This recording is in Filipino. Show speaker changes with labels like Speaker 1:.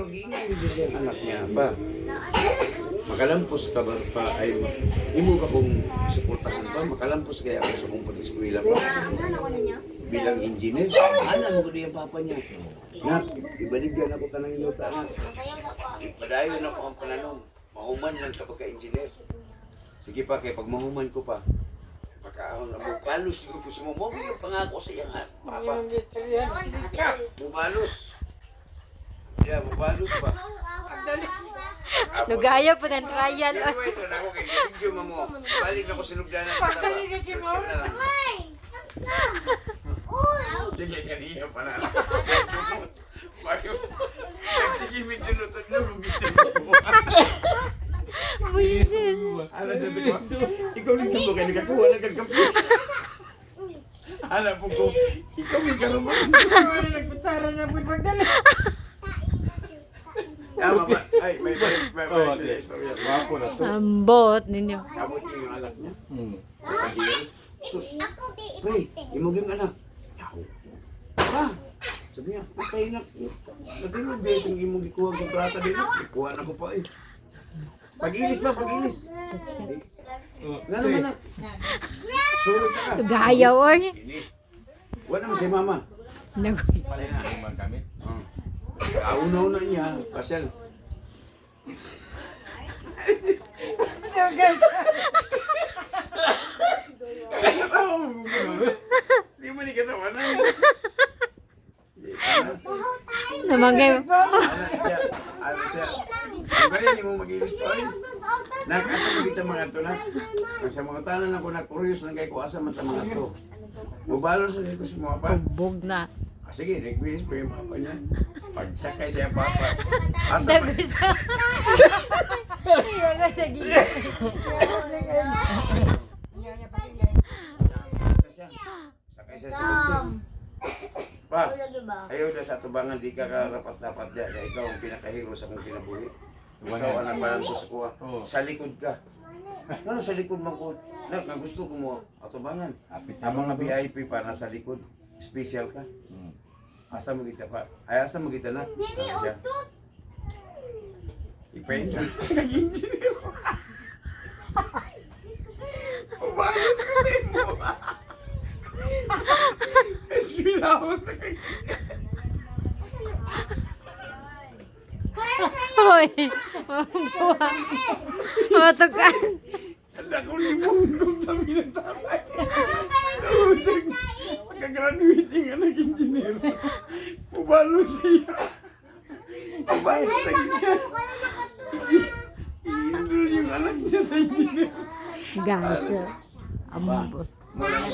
Speaker 1: mag-iingay din siya ang anak niya ba? Makalampos ka ba pa ay imo ka kung suportahan ba? Makalampos kaya ako sa kung pag-eskwela pa? Bilang engineer, ano mo din ang papa niya? Nak, ibaligyan ako tanang yuta na. Ipadayon ako ang pananong. Mahuman lang kapag ka-engineer. Sige pa, kaya pag mahuman ko pa, pagkaahon na mo, balos siguro po si mo. Mo yung pangako sa iyang papa. Mubalos. Yeah, mubalos pa.
Speaker 2: Nugaya po ng trial.
Speaker 1: Kaya wait na ako kay video mo. Balik na ko sinugdanan.
Speaker 3: Pagdali ka kay mo.
Speaker 1: Sige, kaniya pa na. Sige, medyo lutod-lutod.
Speaker 2: Buisit.
Speaker 1: Alam na sa ko, ikaw dito mo kayo nakakuha na kagkapi. Alam po ko, ikaw may karuman.
Speaker 3: Nagputsara na po pagdali.
Speaker 1: Tama ba? Ay, may istorya.
Speaker 4: Wapo na to.
Speaker 2: Ambot ninyo.
Speaker 1: Abot niyo yung anak niya.
Speaker 4: Hmm.
Speaker 1: Sus, pre, imog yung anak. Yaw. Ha? Sabi niya, patay na. Sabi mo, beto yung imog ikuha ang kontrata din. Ikuha na ko pa eh. Pag-ilis ba? Pag-ilis. Nga naman na. Surot ka ka.
Speaker 2: Nugaya oy.
Speaker 1: Ini. Wala naman si mama.
Speaker 2: Nagoy.
Speaker 1: Palay na.
Speaker 4: Ano man kami?
Speaker 1: Kaunaw na niya. Pasal. Katawa mo gano'n. Hindi mo ni katawa na.
Speaker 2: Namangay.
Speaker 1: Ano siya? Iba rin, hindi mo mag-ilis pa rin. Nakasa mo dito mga ito na. Sa mga tanan ako na curious lang kayo kung asa man mga ito. Mubalo sa ko sa mga pa.
Speaker 2: Bog na.
Speaker 1: Sige, nagbilis pa yung papa niya. Pagsakay siya papa. Asa pa.
Speaker 2: Iya ka sa gila.
Speaker 1: Sakay siya sa kutsi. Pa, ayaw na sa tubangan, di ka karapat-dapat dyan. Kaya ikaw ang pinakahiro sa kong kinabuhi. Ikaw ang nagbalang ko sa kuha. Sa likod ka. Ano sa likod mo ko? Nga gusto ko mo atubangan. Ang mga VIP pa nasa likod. Special ka. Asa mo kita pa? Ay, asa mo kita na? Ano siya? Ipain ka. Nag-engineer. Umayos ko din mo. Eskwilawag na kayo.
Speaker 2: Hoy. Matukan.
Speaker 1: Ang dakong limundong sabi ng tatay. Pagka-graduating nga nag-engineer. Pubalo siya. Pubalo siya. I-enroll yung anak niya sa engineer.
Speaker 2: Gasa. Ambot.
Speaker 1: Mula